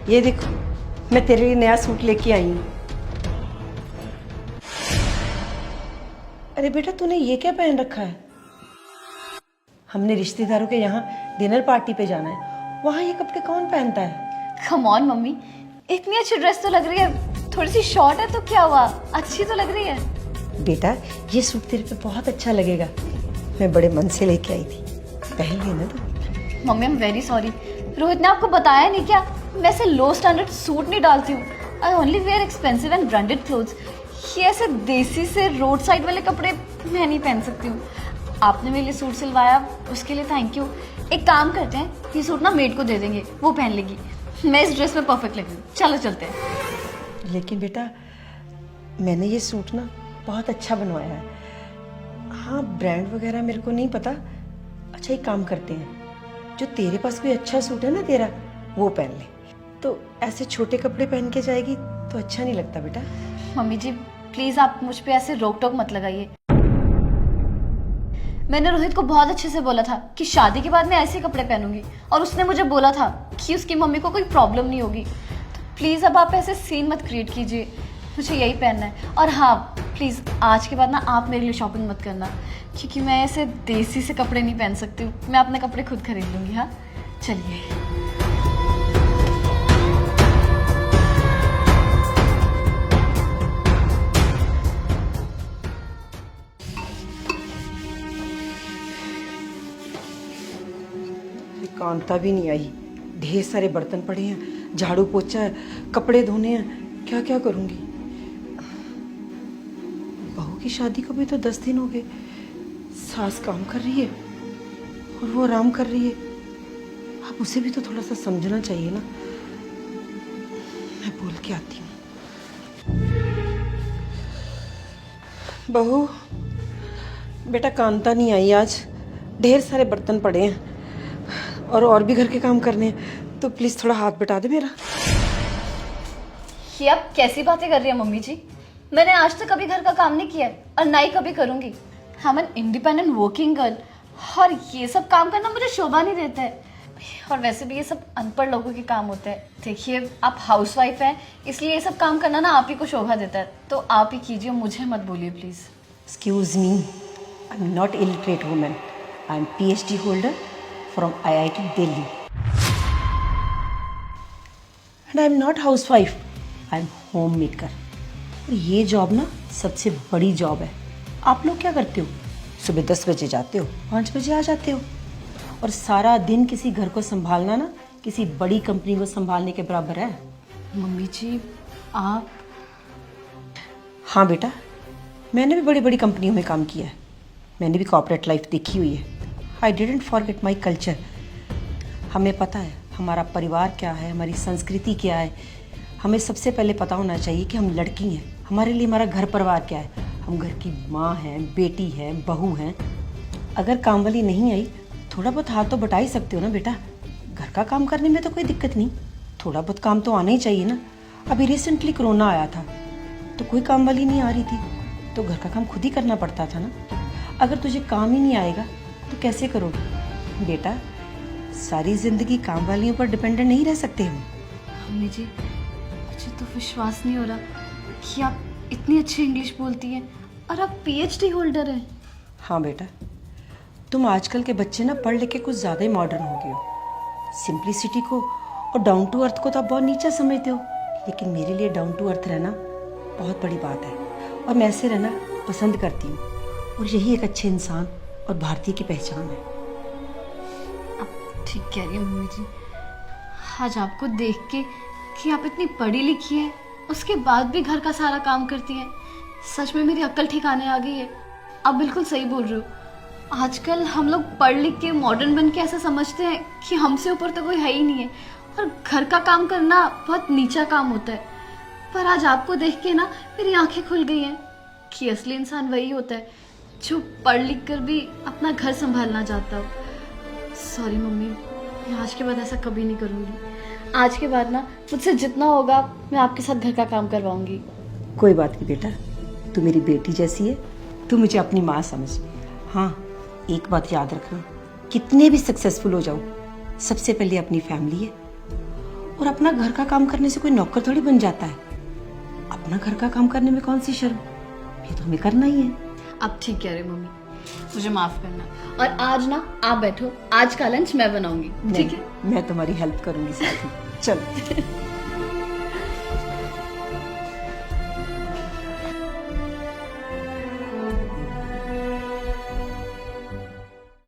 ये देखो, मैं तेरे लिए नया सूट लेके आई हूँ। अरे बेटा, तूने ये क्या पहन रखा है? हमने रिश्तेदारों के यहाँ डिनर पार्टी पे जाना है, वहाँ ये कपड़े कौन पहनता है? कम ऑन मम्मी, इतनी अच्छी ड्रेस तो लग रही है, थोड़ी सी शॉर्ट है तो क्या हुआ, अच्छी तो लग रही है। बेटा, ये सूट तेरे पे बहुत अच्छा लगेगा, मैं बड़े मन से लेके आई थी, पहन लेना तू। Mummy I am very sorry, Rohit ने आपको बताया नहीं क्या? मैं ऐसे लो स्टैंडर्ड सूट नहीं डालती हूँ। I only wear expensive and branded clothes. ये ऐसे देसी से रोड साइड वाले कपड़े मैं नहीं पहन सकती हूँ। आपने मेरे लिए सूट सिलवाया, उसके लिए थैंक यू। एक काम करते हैं, ये सूट ना मेड को दे देंगे, वो पहन लेगी। मैं इस ड्रेस में परफेक्ट लगी हूँ, चलो चलते हैं। लेकिन बेटा, मैंने ये सूट ना बहुत अच्छा बनवाया है। हाँ, ब्रांड वगैरह मेरे को नहीं पता। अच्छा, एक काम करते हैं, जो तेरे पास कोई अच्छा सूट है ना तेरा, वो पहन ले। तो ऐसे छोटे कपड़े पहन के जाएगी तो अच्छा नहीं लगता बेटा। मम्मी जी प्लीज आप मुझ पे ऐसे रोक टोक मत लगाइए। मैंने रोहित को बहुत अच्छे से बोला था कि शादी के बाद मैं ऐसे कपड़े पहनूंगी, और उसने मुझे बोला था कि उसकी मम्मी को कोई प्रॉब्लम नहीं होगी। तो प्लीज अब आप ऐसे सीन मत क्रिएट कीजिए, मुझे यही पहनना है। और हाँ प्लीज आज के बाद ना आप मेरे लिए शॉपिंग मत करना, क्योंकि मैं ऐसे देसी से कपड़े नहीं पहन सकती हूँ। मैं अपने कपड़े खुद खरीद लूंगी। हाँ चलिए। कांता भी नहीं आई, ढेर सारे बर्तन पड़े हैं, झाड़ू पोछा है, कपड़े धोने हैं, क्या क्या करूंगी। बहू की शादी को भी तो 10 दिन हो गए। सास काम कर रही है और वो आराम कर रही है, अब उसे भी तो थोड़ा सा समझना चाहिए ना। मैं बोल के आती हूँ। बहू बेटा, कांता नहीं आई आज, ढेर सारे बर्तन पड़े हैं और भी घर के काम करने हैं, तो प्लीज थोड़ा हाथ बटा दे मेरा। ये आप कैसी बातें कर रही है मम्मी जी? मैंने आज तक कभी घर का काम नहीं किया है और ना ही कभी करूंगी। हम एन इंडिपेंडेंट वर्किंग गर्ल, और ये सब काम करना मुझे शोभा नहीं देता है। और वैसे भी ये सब अनपढ़ लोगों के काम होते हैं। देखिए आप हाउसवाइफ हैं, इसलिए ये सब काम करना ना आप ही को शोभा देता है, तो आप ही कीजिए, मुझे मत बोलिए please. Excuse me, I am not illiterate woman, I am PhD holder from IIT Delhi and I am not housewife, I am homemaker। और ये जॉब ना सबसे बड़ी जॉब है। आप लोग क्या करते हो? सुबह 10 बजे जाते हो, 5 बजे आ जाते हो, और सारा दिन किसी घर को संभालना ना किसी बड़ी कंपनी को संभालने के बराबर है। मम्मी जी आप। हाँ बेटा, मैंने भी बड़ी बड़ी कंपनियों में काम किया है, मैंने भी कॉर्पोरेट लाइफ देखी हुई है। I didn't forget my culture. हमें पता है हमारा परिवार क्या है, हमारी संस्कृति क्या है। हमें सबसे पहले पता होना चाहिए कि हम लड़की हैं, हमारे लिए हमारा घर परिवार क्या है। हम घर की माँ हैं, बेटी हैं, बहू हैं। अगर काम वाली नहीं आई, थोड़ा बहुत हाथ तो बटा ही सकते हो ना बेटा। घर का काम करने में तो कोई दिक्कत नहीं, थोड़ा बहुत काम तो आना ही चाहिए ना। अभी रिसेंटली कोरोना आया था तो कोई काम वाली नहीं आ रही थी, तो घर का काम खुद ही करना पड़ता था ना। अगर तुझे काम ही नहीं आएगा तो कैसे करोगे बेटा? सारी जिंदगी काम वालियों पर डिपेंडेंट नहीं रह सकते हम। मम्मी जी मुझे तो विश्वास नहीं हो रहा कि आप इतनी अच्छी इंग्लिश बोलती हैं और आप PhD होल्डर हैं। हाँ बेटा, तुम आजकल के बच्चे ना पढ़ लिख के कुछ ज़्यादा ही मॉडर्न हो गए हो। सिंप्लिसिटी को और डाउन टू अर्थ को तो आप बहुत नीचा समझते हो, लेकिन मेरे लिए डाउन टू अर्थ रहना बहुत बड़ी बात है, और मैं ऐसे रहना पसंद करती हूँ, और यही एक अच्छे इंसान और भारतीय की पहचान है। आप ठीक कह रही हैं मम्मी जी। आज आपको देख के कि आप इतनी पढ़ी लिखी हैं, उसके बाद भी घर का सारा काम करती हैं, सच में मेरी अक्ल ठिकाने आ गई है। आप बिल्कुल सही बोल रहे हो। आजकल हम लोग पढ़ लिख के मॉडर्न बन के ऐसा समझते हैं कि हमसे ऊपर तो कोई है ही नहीं है, और घर का काम करना बहुत नीचा काम होता है। पर आज आपको देख के ना मेरी आंखें खुल गई हैं कि असली इंसान वही होता है जो पढ़ लिख कर भी अपना घर संभालना चाहता हो। सॉरी मम्मी, मैं आज के बाद ऐसा कभी नहीं करूँगी। आज के बाद ना मुझसे जितना होगा मैं आपके साथ घर का काम करवाऊंगी। कोई बात नहीं बेटा, तू मेरी बेटी जैसी है, तू मुझे अपनी माँ समझ। हाँ, एक बात याद रखना, कितने भी सक्सेसफुल हो जाओ, सबसे पहले अपनी फैमिली है, और अपना घर का काम करने से कोई नौकर थोड़ी बन जाता है। अपना घर का काम करने में कौन सी शर्म, ये तो हमें करना ही है। आप ठीक कह रहे हो मम्मी, मुझे माफ करना। और आज ना आप बैठो, आज का लंच मैं बनाऊंगी, ठीक है? मैं तुम्हारी हेल्प करूंगी साथ में। चलो।